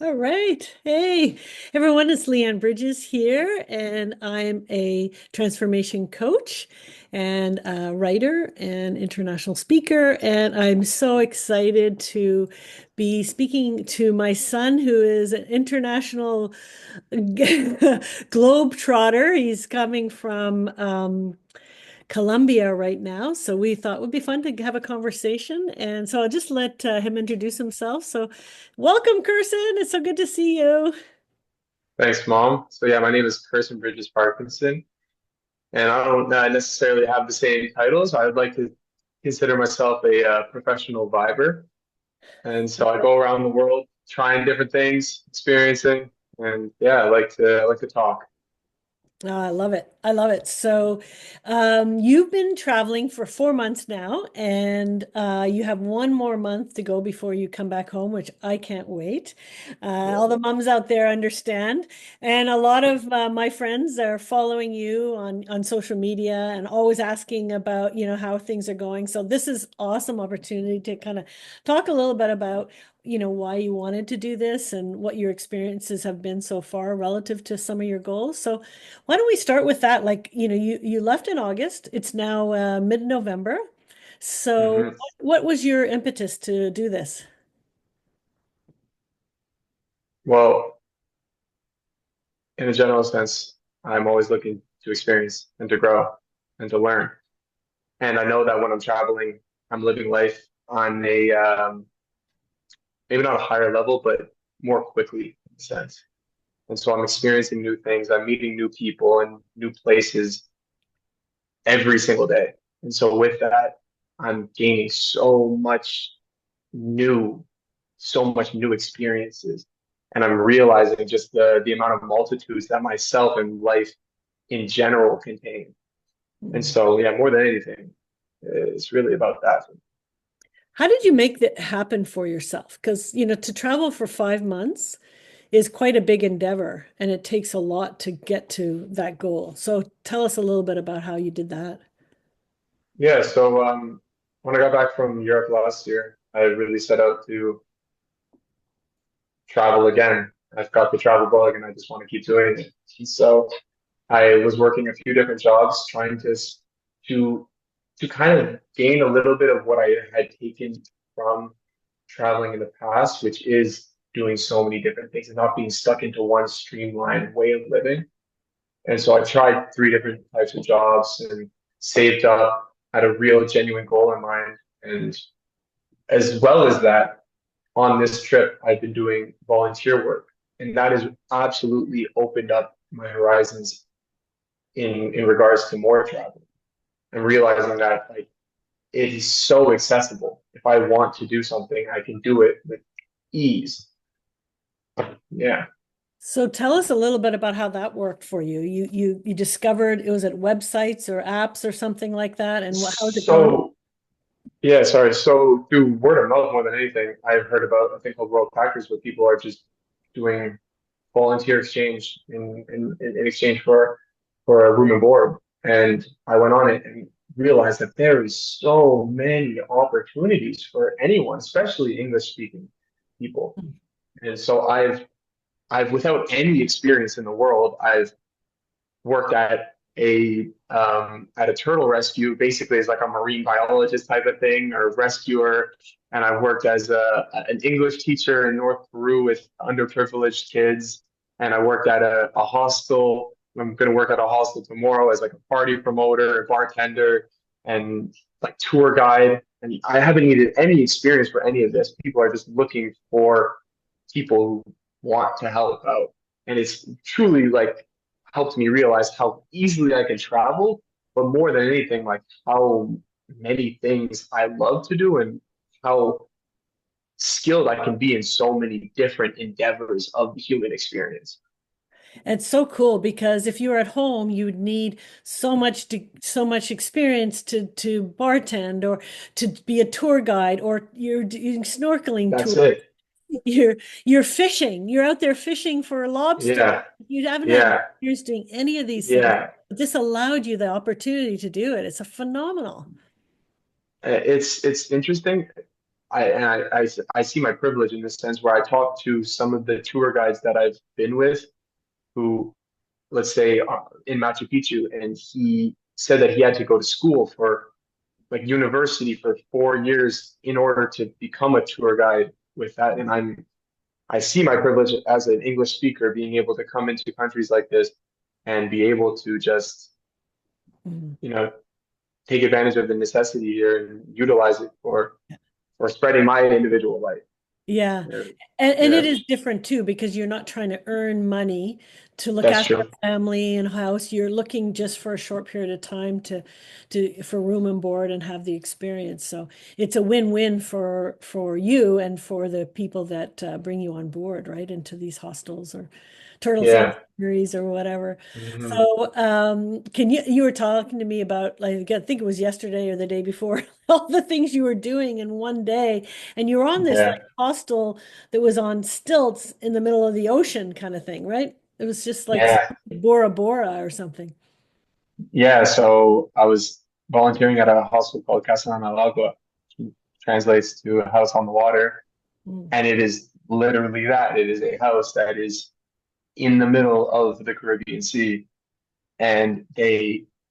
All right. Hey, everyone, it's Leanne Bridges here, and I'm a transformation coach and a writer and international speaker. And I'm so excited to be speaking to my son, who is an international globetrotter. He's coming from Colombia right now. So we thought it would be fun to have a conversation. And so I'll just let him introduce himself. So welcome, Kerrsen. It's so good to see you. Thanks, Mom. So yeah, my name is Kerrsen Bridges Parkinson, and I don't necessarily have the same titles. I would like to consider myself a professional viber, and so I go around the world trying different things, experiencing, and yeah, I like to talk. Oh, I love it. I love it. So, you've been traveling for 4 months now, and you have one more month to go before you come back home, which I can't wait. All the moms out there understand, and a lot of my friends are following you on social media and always asking about, how things are going. So this is awesome opportunity to kind of talk a little bit about, why you wanted to do this and what your experiences have been so far relative to some of your goals. So. Why don't we start with that? Like, you left in August. It's now mid-November. So hmm what was your impetus to do this? Well, in a general sense, I'm always looking to experience and to grow and to learn, and I know that when I'm traveling, I'm living life on a maybe not a higher level, but more quickly in a sense. And so I'm experiencing new things. I'm meeting new people and new places every single day. And so with that, I'm gaining new, so much new experiences. And I'm realizing just the amount of multitudes that myself and life in general contain. And Mm. so, yeah, more than anything, it's really about that. How did you make that happen for yourself? Because, to travel for 5 months is quite a big endeavor and it takes a lot to get to that goal. So tell us a little bit about how you did that. Yeah, so when I got back from Europe last year, I really set out to travel again. I've got the travel bug and I just want to keep doing it. And so I was working a few different jobs trying to to kind of gain a little bit of what I had taken from traveling in the past, which is doing so many different things and not being stuck into one streamlined way of living. And so I tried three different types of jobs and saved up, had a real genuine goal in mind. And as well as that, on this trip, I've been doing volunteer work, and that has absolutely opened up my horizons in regards to more travel and realizing that like it is so accessible. If I want to do something, I can do it with ease. Yeah. So tell us a little bit about how that worked for you. You discovered it was at websites or apps or something like that, and how's it gone? So yeah, sorry. So through word of mouth more than anything, I've heard about a thing called World Packers where people are just doing volunteer exchange in exchange for a room and board. And I went on it and realized that there is so many opportunities for anyone, especially English speaking people. And so I've without any experience in the world, I've worked at a turtle rescue, basically as like a marine biologist type of thing or rescuer. And I worked as an English teacher in North Peru with underprivileged kids. And I worked at a hostel. I'm going to work at a hostel tomorrow as like a party promoter, a bartender, and like tour guide. And I haven't needed any experience for any of this. People are just looking for people who want to help out. And it's truly like helped me realize how easily I can travel, but more than anything, like how many things I love to do and how skilled I can be in so many different endeavors of the human experience. It's so cool because if you were at home, you would need so much experience to bartend or to be a tour guide or you're doing snorkeling That's tour. it. You're fishing. You're out there fishing for lobster. Yeah, You haven't had yeah, experience doing any of these things. yeah. This allowed you the opportunity to do it. It's a phenomenal. It's interesting. I see my privilege in this sense where I talk to some of the tour guides that I've been with who, let's say, in Machu Picchu, and he said that he had to go to school for like university for 4 years in order to become a tour guide with that. And I see my privilege as an English speaker being able to come into countries like this and be able to just, Mhm. you know, take advantage of the necessity here and utilize it for spreading my individual light. Yeah. Yeah, And yeah, it is different too because you're not trying to earn money to look that's after true. a family and house. You're looking just for a short period of time to for room and board and have the experience. So it's a win-win for you and for the people that bring you on board, right, into these hostels or turtle Yeah. sanctuaries or whatever. Mhm. So can you were talking to me about like I think it was yesterday or the day before all the things you were doing in one day, and you were on this like Yeah. hostel that was on stilts in the middle of the ocean kind of thing, right? It was just like Yeah. Bora Bora or something. Yeah. So I was volunteering at a hostel called Casa on el Agua, which translates to a house on the water. Mm. And it is literally that. It is a house that is in the middle of the Caribbean Sea. And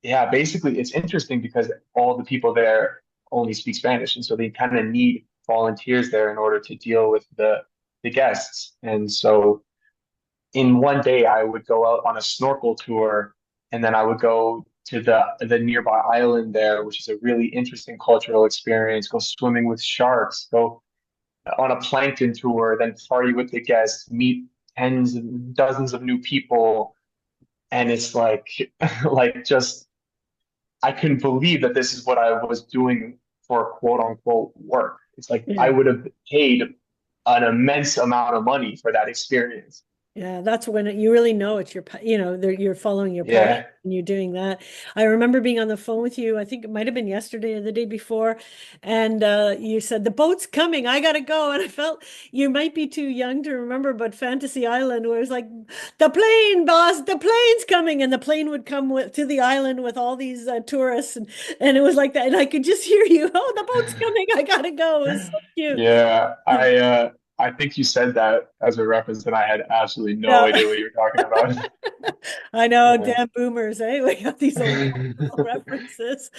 yeah, basically, it's interesting because all the people there only speak Spanish. And so they kind of need volunteers there in order to deal with the guests. And so in one day, I would go out on a snorkel tour, and then I would go to the nearby island there, which is a really interesting cultural experience. Go swimming with sharks, go on a plankton tour, then party with the guests, meet tens and dozens of new people, and it's like like just I couldn't believe that this is what I was doing for quote unquote work. It's like I Yeah. would have paid an immense amount of money for that experience. Yeah, that's when you really know it's your, you're following your passion Yeah. and you're doing that. I remember being on the phone with you. I think it might have been yesterday or the day before, and you said the boat's coming. I gotta go, and I felt you might be too young to remember, but Fantasy Island, where it's like the plane, boss, the plane's coming, and the plane would come to the island with all these tourists, and it was like that, and I could just hear you. Oh, the boat's coming. I gotta go. It was so cute. Yeah, I think you said that as a reference, and I had absolutely no Yeah. idea what you were talking about. I know, Yeah. damn boomers, eh? We have these old cultural references.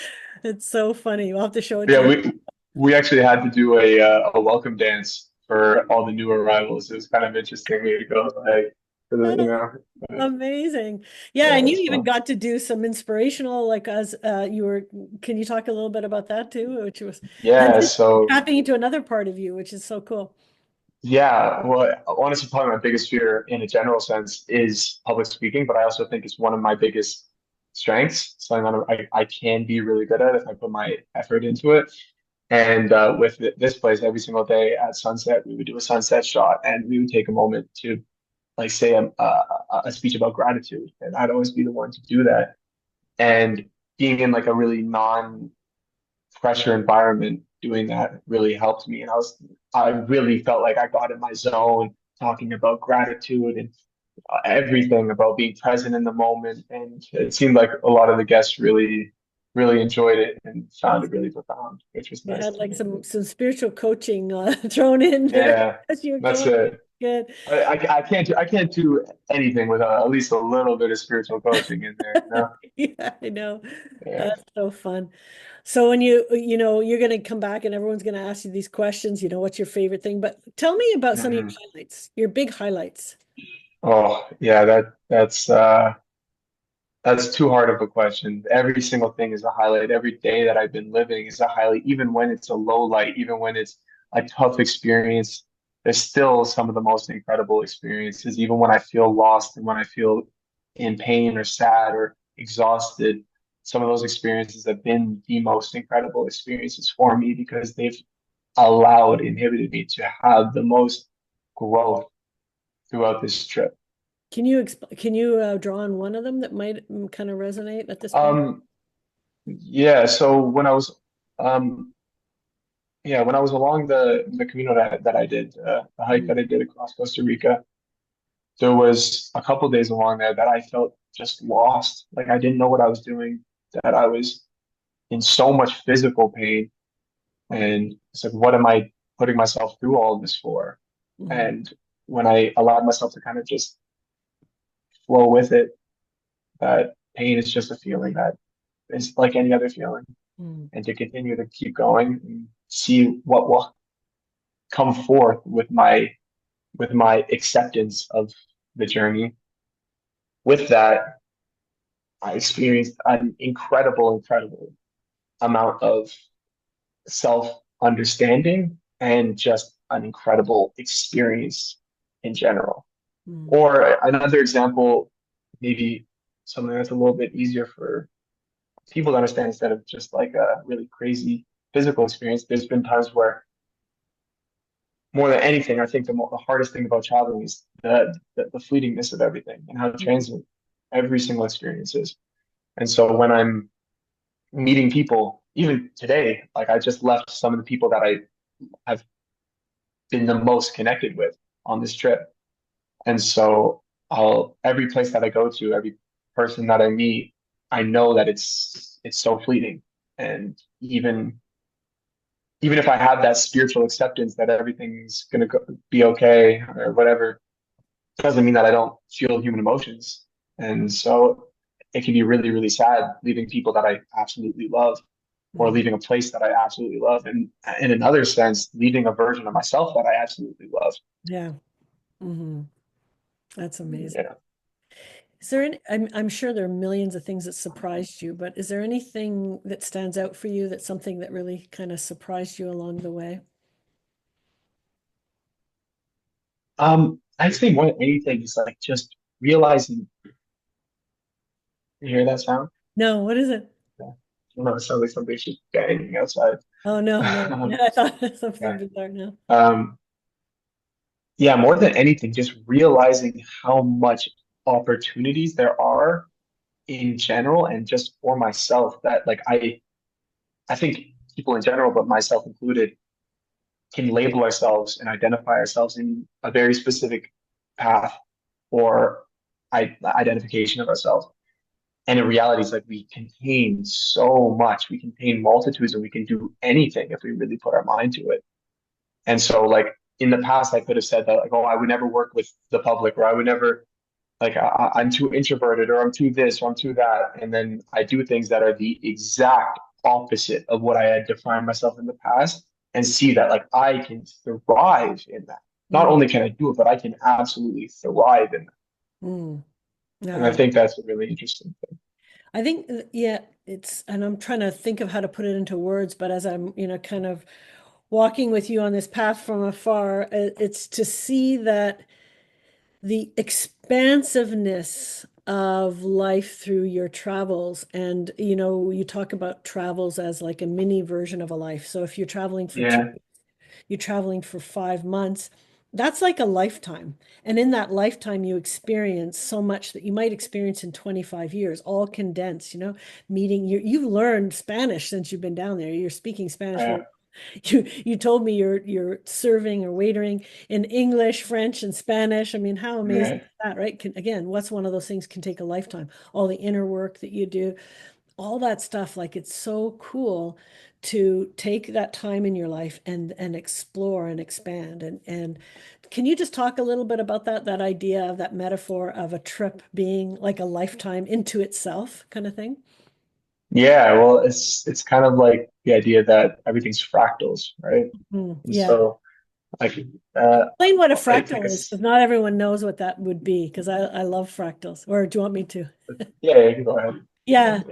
It's so funny. We'll have to show it to Yeah, you. we actually had to do a welcome dance for all the new arrivals. It was kind of interesting. We had to go like for the Amazing. Yeah, yeah, and it you was even fun. got to do some inspirational, like as you were, can you talk a little bit about that too? Which was, and Yeah, just so tapping into another part of you, which is so cool. yeah, well, honestly, probably my biggest fear in a general sense is public speaking, but I also think it's one of my biggest strengths. Something that I can be really good at if I put my effort into it. And with this place, every single day at sunset, we would do a sunset shot, and we would take a moment to like say a speech about gratitude, and I'd always be the one to do that. And being in like a really non-pressure environment, doing that really helped me. And I really felt like I got in my zone talking about gratitude and everything about being present in the moment. And it seemed like a lot of the guests really enjoyed it and found it really profound, which was You nice had to like hear. some spiritual coaching thrown in there Yeah, as you're that's going. it. Good. I can't do anything without at least a little bit of spiritual coaching in there, you know? Yeah, I know. Yeah. That's so fun. So when you're going to come back and everyone's going to ask you these questions, what's your favorite thing? But tell me about some of your Mhm. highlights, your big highlights. Oh, yeah, that's too hard of a question. Every single thing is a highlight. Every day that I've been living is a highlight, even when it's a low light, even when it's a tough experience. There's still some of the most incredible experiences, even when I feel lost and when I feel in pain or sad or exhausted. Some of those experiences have been the most incredible experiences for me because they've inhibited me to have the most growth throughout this trip. Can you draw on one of them that might kind of resonate at this point? Um, yeah, so um, when I was along the Camino that I did, the hike Mm. that I did across Costa Rica, there was a couple days along there that I felt just lost. Like I didn't know what I was doing, that I was in so much physical pain. And it's like, what am I? putting myself through all of this for. Mm, And when I allowed myself to kind of just flow with it, that pain is just a feeling that is like any other feeling. mm, And to continue to keep going and see what will come forth with my acceptance of the journey. With that, I experienced an incredible amount of self understanding and just an incredible experience in general. mm, Or another example, maybe something that's a little bit easier for people to understand instead of just like a really crazy physical experience. There's been times where, more than anything, I think the hardest thing about traveling is the fleetingness of everything and how mm, transient every single experience is. And so when I'm meeting people, even today, like I just left some of the people that I have been the most connected with on this trip. And so every place that I go to, every person that I meet, I know that it's so fleeting. And even if I have that spiritual acceptance that everything's gonna be okay or whatever, doesn't mean that I don't feel human emotions. And so it can be really sad leaving people that I absolutely love or mm. leaving a place that I absolutely love. And in another sense, leaving a version of myself that I absolutely love. Yeah. Hmm. That's amazing. Yeah. Is there any, I'm sure there are millions of things that surprised you, but is there anything that stands out for you that's something that really kind of surprised you along the way? I'd say more than anything is like just realizing, you hear that sound? No, what is it? Yeah. I don't know, it sounds like somebody should banging outside. Oh, no, no. Yeah, I thought it was something Yeah. bizarre now. Um, yeah, more than anything, just realizing how much opportunities there are in general and just for myself that like I think people in general, but myself included, can label ourselves and identify ourselves in a very specific path or identification of ourselves. And in reality, it's like we contain so much, we contain multitudes, and we can do anything if we really put our mind to it. And so, like in the past, I could have said that, like, oh, I would never work with the public, or I would never, like, I'm too introverted, or I'm too this, or I'm too that. And then I do things that are the exact opposite of what I had defined myself in the past, and see that, like, I can thrive in that. Not Mm, only can I do it, but I can absolutely thrive in that. mm. And I No, think that's a really interesting thing. I think, yeah, and I'm trying to think of how to put it into words, but as I'm, kind of walking with you on this path from afar, it's to see that the expansiveness of life through your travels. And, you talk about travels as like a mini version of a life. So if you're traveling for two, Yeah, you're traveling for 5 months, that's like a lifetime. And in that lifetime, you experience so much that you might experience in 25 years, all condensed, meeting you've learned Spanish since you've been down there. You're speaking Spanish yeah, very you told me you're serving or waitering in English, French, and Spanish. I mean, how amazing yeah. is that, right? Again, what's one of those things can take a lifetime? All the inner work that you do, all that stuff. Like it's so cool to take that time in your life and explore and expand. And can you just talk a little bit about that idea of that metaphor of a trip being like a lifetime into itself kind of thing? Yeah, well, it's kind of like the idea that everything's fractals, right? Mm, And yeah. so, like, uh, Explain what a I think fractal is, it's because not everyone knows what that would be, because I love fractals. Or do you want me to? yeah, you can go ahead. Yeah,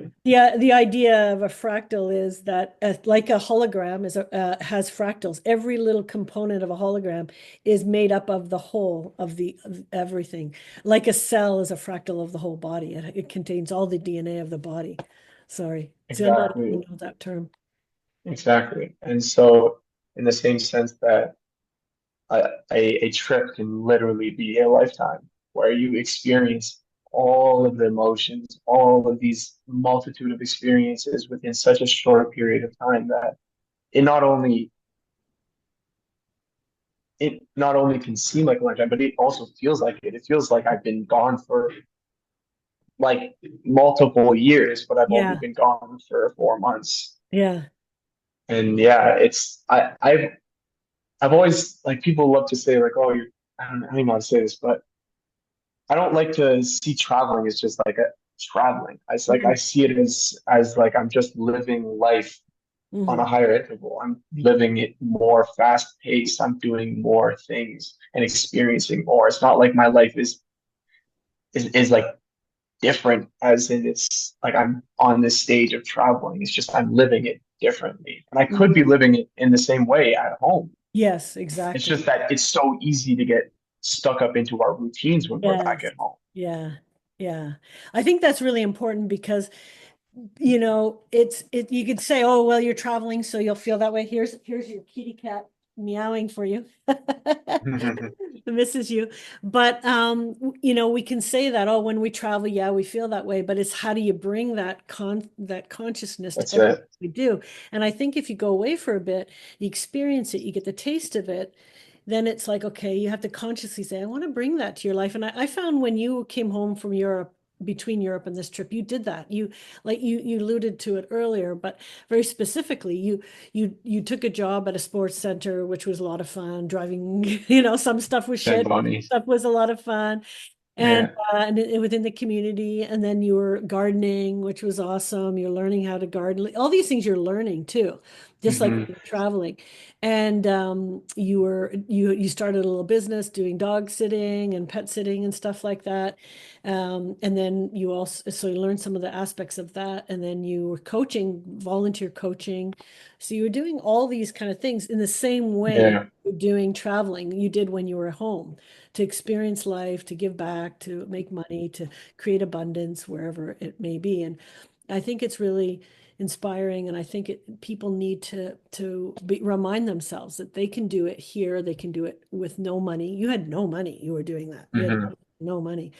the idea of a fractal is that like a hologram has fractals. Every little component of a hologram is made up of the whole of everything. Like a cell is a fractal of the whole body. It contains all the DNA of the body. Sorry, so not Exactly, everyone knows that term. exactly. And so, in the same sense that a trip can literally be a lifetime where you experience all of the emotions, all of these multitude of experiences within such a short period of time that it not only it not only can seem like a lifetime, but it also feels like it. It feels like I've been gone for like multiple years, but I've only Yeah, been gone for 4 months. yeah. And yeah, it's I I've always like people love to say like, oh, I don't even know how to say this, but I don't like to see traveling as just like a traveling. It's like I see it as like I'm just living life on Mm-hmm. a higher interval. I'm living it more fast paced. I'm doing more things and experiencing more. It's not like my life is like different as in it's like I'm on this stage of traveling. It's just I'm living it differently. And I could be living it in the same way at home. Yes, It's exactly. just that it's so easy to get stuck up into our routines when we're back Yes. at home. Yeah. Yeah. I think that's really important because you could say, oh, well, you're traveling, so you'll feel that way. Here's your kitty cat meowing for you. Misses you. But we can say that, oh, when we travel, yeah, we feel that way. But it's how do you bring that consciousness to That's everything it. we do? And I think if you go away for a bit, you experience it, you get the taste of it, then it's like, okay, you have to consciously say, I want to bring that to your life. And I found when you came home from Europe, between Europe and this trip, you did that. You alluded to it earlier, but very specifically, you took a job at a sports center, which was a lot of fun. Driving, some stuff was Dead shit, bodies. stuff was a lot of fun and Yeah. within the community, and then you were gardening, which was awesome. You're learning how to garden, all these things you're learning too, just like Hmm. when you're traveling. And you started a little business doing dog sitting and pet sitting and stuff like that. And then you learned some of the aspects of that, and then you were coaching, volunteer coaching. So you were doing all these kind of things in the same way Yeah. you're doing traveling you did when you were home, to experience life, to give back, to make money, to create abundance wherever it may be. And I think it's really inspiring, and I think people need to remind themselves that they can do it here, they can do it with no money. You had no money, you were doing that. You had Hmm. no money,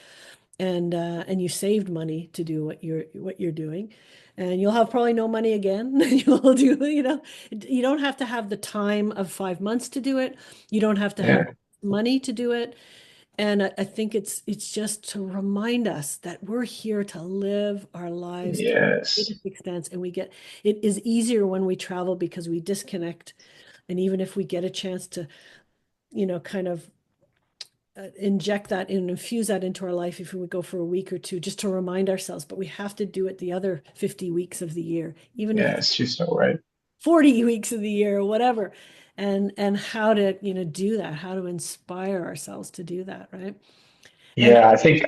and you saved money to do what you're doing. And you'll have probably no money again. You'll do, you don't have to have the time of 5 months to do it. You don't have to have Yeah. money to do it. And I think it's just to remind us that we're here to live our lives to the Yes. greatest extent. And it is easier when we travel because we disconnect. And even if we get a chance to, kind of inject that and infuse that into our life, if we would go for a week or two, just to remind ourselves, but we have to do it the other 50 weeks of the year, even if it's Yes. You're so right. 40 weeks of the year or whatever. And how to, do that, how to inspire ourselves to do that, right? And Yeah. I think,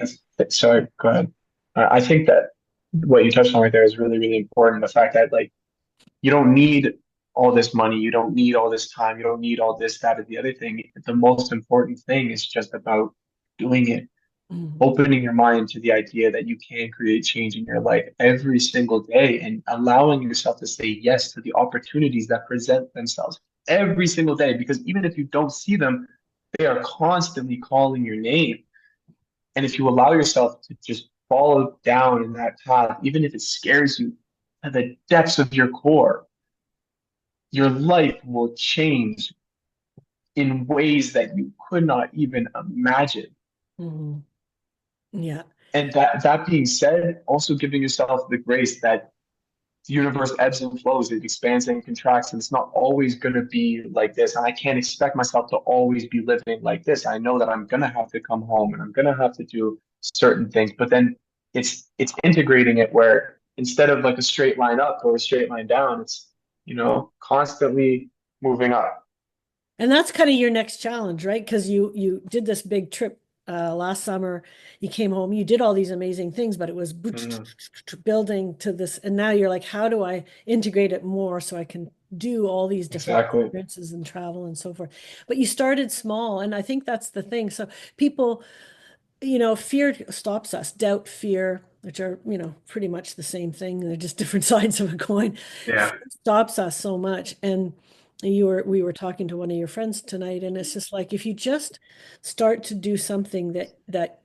sorry, go ahead. I think that what you touched on right there is really, really important. The fact that like you don't need all this money, you don't need all this time, you don't need all this, that, or the other thing. The most important thing is just about doing it, Mhm. opening your mind to the idea that you can create change in your life every single day and allowing yourself to say yes to the opportunities that present themselves every single day. Because even if you don't see them, they are constantly calling your name. And if you allow yourself to just follow down in that path, even if it scares you to the depths of your core, your life will change in ways that you could not even imagine. Mhm. Yeah. And that being said, also giving yourself the grace that the universe ebbs and flows, it expands and contracts, and it's not always going to be like this. And I can't expect myself to always be living like this. I know that I'm going to have to come home and I'm going to have to do certain things, but then it's integrating it where instead of like a straight line up or a straight line down, it's constantly moving up. And that's kind of your next challenge, right? Because you did this big trip last summer. You came home, you did all these amazing things, but it was Mhm. building to this. And now you're like, how do I integrate it more so I can do all these different Exactly. experiences and travel and so forth? But you started small, and I think that's the thing. So people, fear stops us, doubt, fear, which are, pretty much the same thing. They're just different sides of a coin. Yeah. Fear stops us so much. And we were talking to one of your friends tonight, and it's just like, if you just start to do something that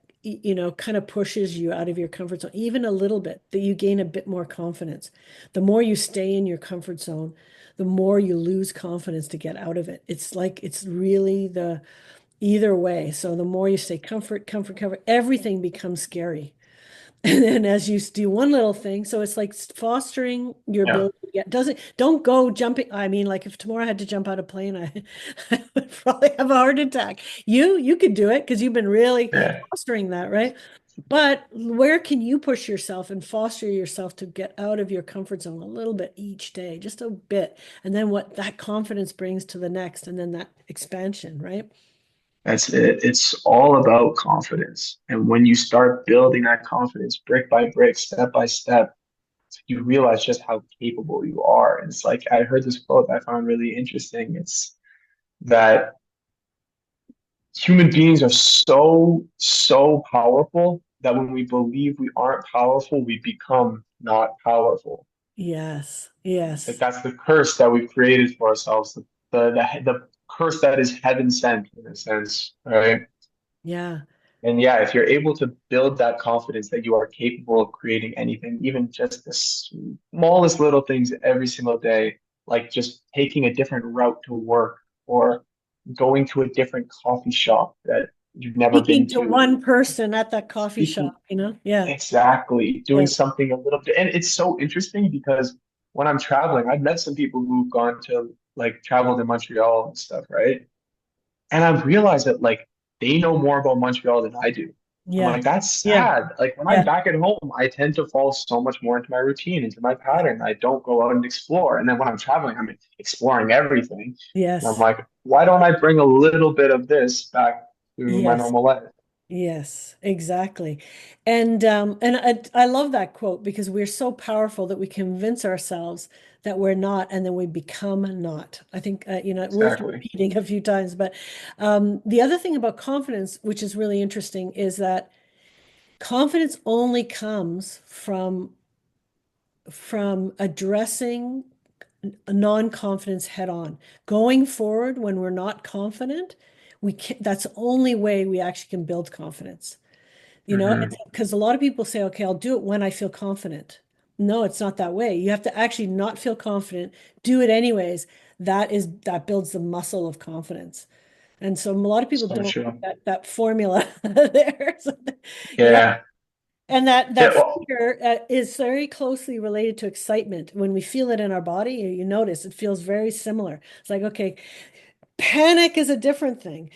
kind of pushes you out of your comfort zone, even a little bit, that you gain a bit more confidence. The more you stay in your comfort zone, the more you lose confidence to get out of it. It's like, it's really the either way. So the more you say comfort, comfort, comfort, everything becomes scary. And then as you do one little thing, so it's like fostering your Yeah. ability to get, doesn't, don't go jumping. I mean, like if tomorrow I had to jump out of a plane, I would probably have a heart attack. You could do it because you've been really Yeah. fostering that, right? But where can you push yourself and foster yourself to get out of your comfort zone a little bit each day, just a bit, and then what that confidence brings to the next, and then that expansion, right? That's it. It's all about confidence. And when you start building that confidence brick by brick, step by step, you realize just how capable you are. And it's like I heard this quote that I found really interesting. It's that human beings are so powerful that when we believe we aren't powerful, we become not powerful. Yes, Like yes, that's the curse that we've created for ourselves, the curse that is heaven sent in a sense, right? yeah. And yeah, if you're able to build that confidence that you are capable of creating anything, even just the smallest little things every single day, like just taking a different route to work or going to a different coffee shop that you've never Speaking been to to, one person at that coffee speaking shop, Yeah, exactly, doing yeah, something a little bit. And it's so interesting because when I'm traveling, I've met some people who've gone to like traveled in Montreal and stuff, right? And I've realized that like they know more about Montreal than I do. I'm yeah, like, that's yeah, sad. Like when I'm yeah. back at home, I tend to fall so much more into my routine, into my pattern. I don't go out and explore. And then when I'm traveling, I'm exploring everything. And I'm Yes, like, why don't I bring a little bit of this back to my yes. normal life? Yes, exactly. And I love that quote because we're so powerful that we convince ourselves that we're not and then we become not. I think worth Exactly. repeating a few times. But the other thing about confidence, which is really interesting, is that confidence only comes from addressing a non-confidence head on. Going forward when we're not confident, we can, that's the only way we actually can build confidence. It's Hmm. because a lot of people say, okay, I'll do it when I feel confident. No, it's not that way. You have to actually not feel confident, do it anyways. That builds the muscle of confidence. And so a lot of people So don't true. that formula there. So, yeah. Yeah. And Yeah. that Well, fear is very closely related to excitement. When we feel it in our body, you notice it feels very similar. It's like, okay, panic is a different thing.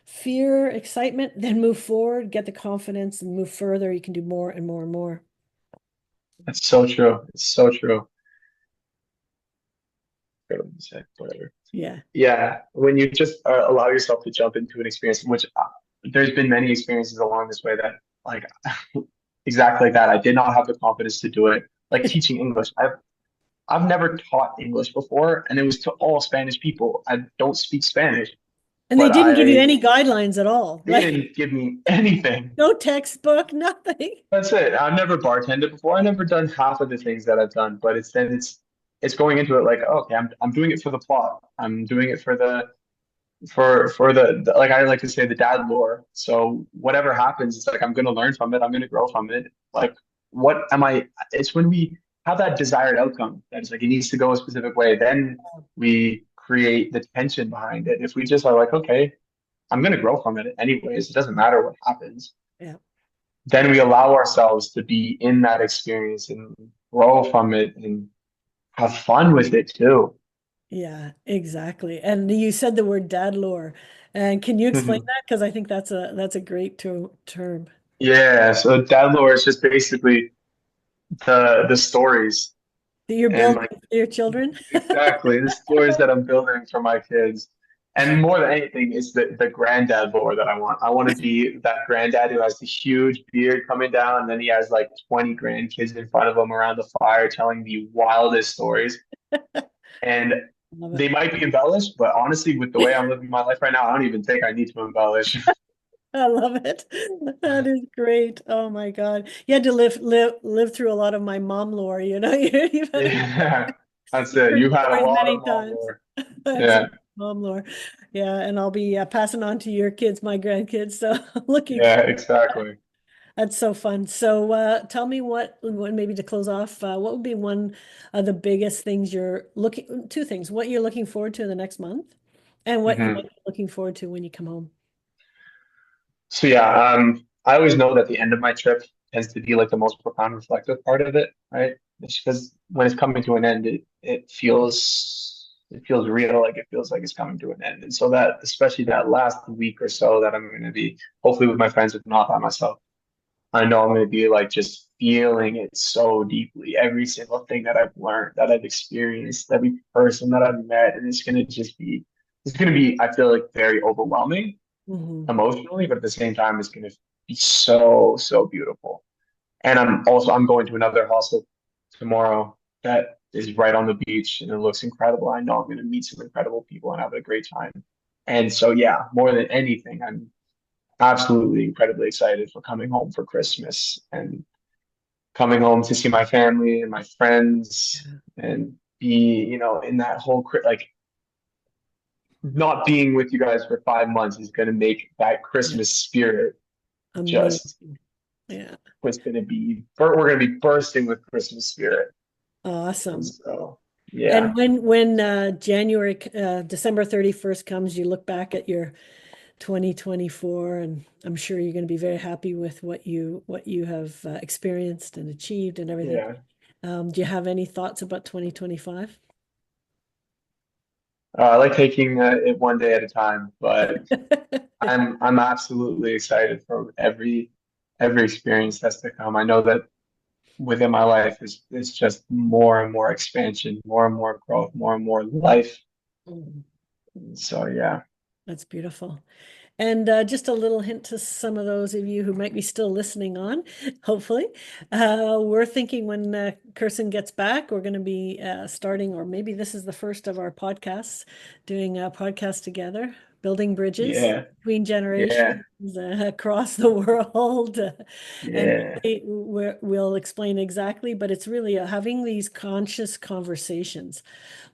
Fear, excitement, then move forward, get the confidence and move further. You can do more and more and more. that's so true. It's so true. Whatever. Yeah. Yeah, when you just allow yourself to jump into an experience, which there's been many experiences along this way that, like, exactly like that. I did not have the confidence to do it. Like teaching English, I've never taught English before, and it was to all Spanish people. I don't speak Spanish, And they but didn't give you any guidelines at all. they Like didn't give me anything. no textbook, nothing. That's it. I've never bartended before. I've never done half of the things that I've done, but it's going into it like, oh, okay, I'm doing it for the plot. I'm doing it for the like I like to say the dad lore. So whatever happens, it's like I'm gonna learn from it. I'm gonna grow from it. Like what am I? It's when we have that desired outcome that it's like it needs to go a specific way. Then we create the tension behind it. If we just are like, okay, I'm gonna grow from it anyways. It doesn't matter what happens. Yeah. Then we allow ourselves to be in that experience and grow from it and have fun with it too. Yeah, exactly. And you said the word dad lore. And can you explain that? Because I think that's a great term Yeah, so dad lore is just basically the stories that you're and building like for your children. exactly the stories that I'm building for my kids. And more than anything, it's the granddad lore that I want. I want to be that granddad who has the huge beard coming down, and then he has like 20 grandkids in front of him around the fire telling the wildest stories. And Love they it. might be embellished, but honestly, with the way I'm living my life right now, I don't even think I need to embellish. I love it. That is great. Oh my God. You had to live through a lot of my mom lore, You've had to Yeah, that's it. heard You've had a stories lot many of mom times. lore. That's Yeah, it, mom lore. Yeah, and I'll be passing on to your kids, my grandkids. So looking yeah, for exactly. that's so fun. So tell me what maybe to close off, what would be one of the biggest things two things, what you're looking forward to in the next month and what you might Hmm. be looking forward to when you come home. So yeah, I always know that the end of my trip tends to be like the most profound reflective part of it, right? It's because when it's coming to an end, it feels real, like it feels like it's coming to an end. And so that, especially that last week or so that I'm going to be hopefully with my friends, if not by myself, I know I'm going to be like just feeling it so deeply. Every single thing that I've learned, that I've experienced, every person that I've met, and it's going to be, I feel like very overwhelming Hmm. emotionally, but at the same time, it's going to be so, so beautiful. And I'm going to another hostel tomorrow that is right on the beach and it looks incredible. I know I'm going to meet some incredible people and have a great time. And so, yeah, more than anything, I'm absolutely incredibly excited for coming home for Christmas and coming home to see my family and my friends and be, in that whole, like, not being with you guys for 5 months is going to make that Yeah. Christmas spirit just, Amazing. Yeah. we're going to be bursting with Christmas spirit. And Awesome. so, And yeah, when December 31st comes, you look back at your 2024, and I'm sure you're going to be very happy with what you have experienced and achieved and everything. yeah. Do you have any thoughts about 2025? I like taking it one day at a time, but I'm absolutely excited for every experience that's to come. I know that within my life is just more and more expansion, more and more growth, more and more life. Mm, So yeah, that's beautiful. And just a little hint to some of those of you who might be still listening on, hopefully. We're thinking when Kirsten gets back, we're going to be starting, or maybe this is the first of our podcasts, doing a podcast together, building bridges yeah, between yeah, generations across the world. And yeah. we'll explain exactly, but it's really having these conscious conversations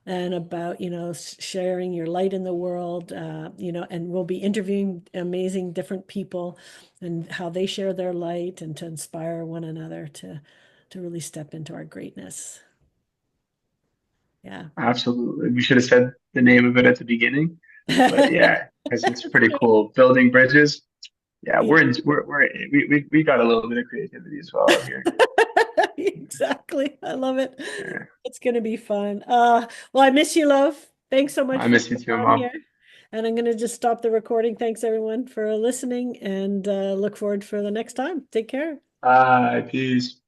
and about, sharing your light in the world, and we'll be interviewing amazing different people and how they share their light and to inspire one another to really step into our greatness. Yeah. Absolutely. We should have said the name of it at the beginning, but yeah, because it's pretty cool. Building bridges. Yeah, Yeah. we got a little bit of creativity as well out here. Exactly. I love it. Yeah. It's going to be fun. Well, I miss you, love. Thanks so much I for miss you being too, on here. Mom. And I'm going to just stop the recording. Thanks everyone for listening and look forward for the next time. Take care. Bye. Peace.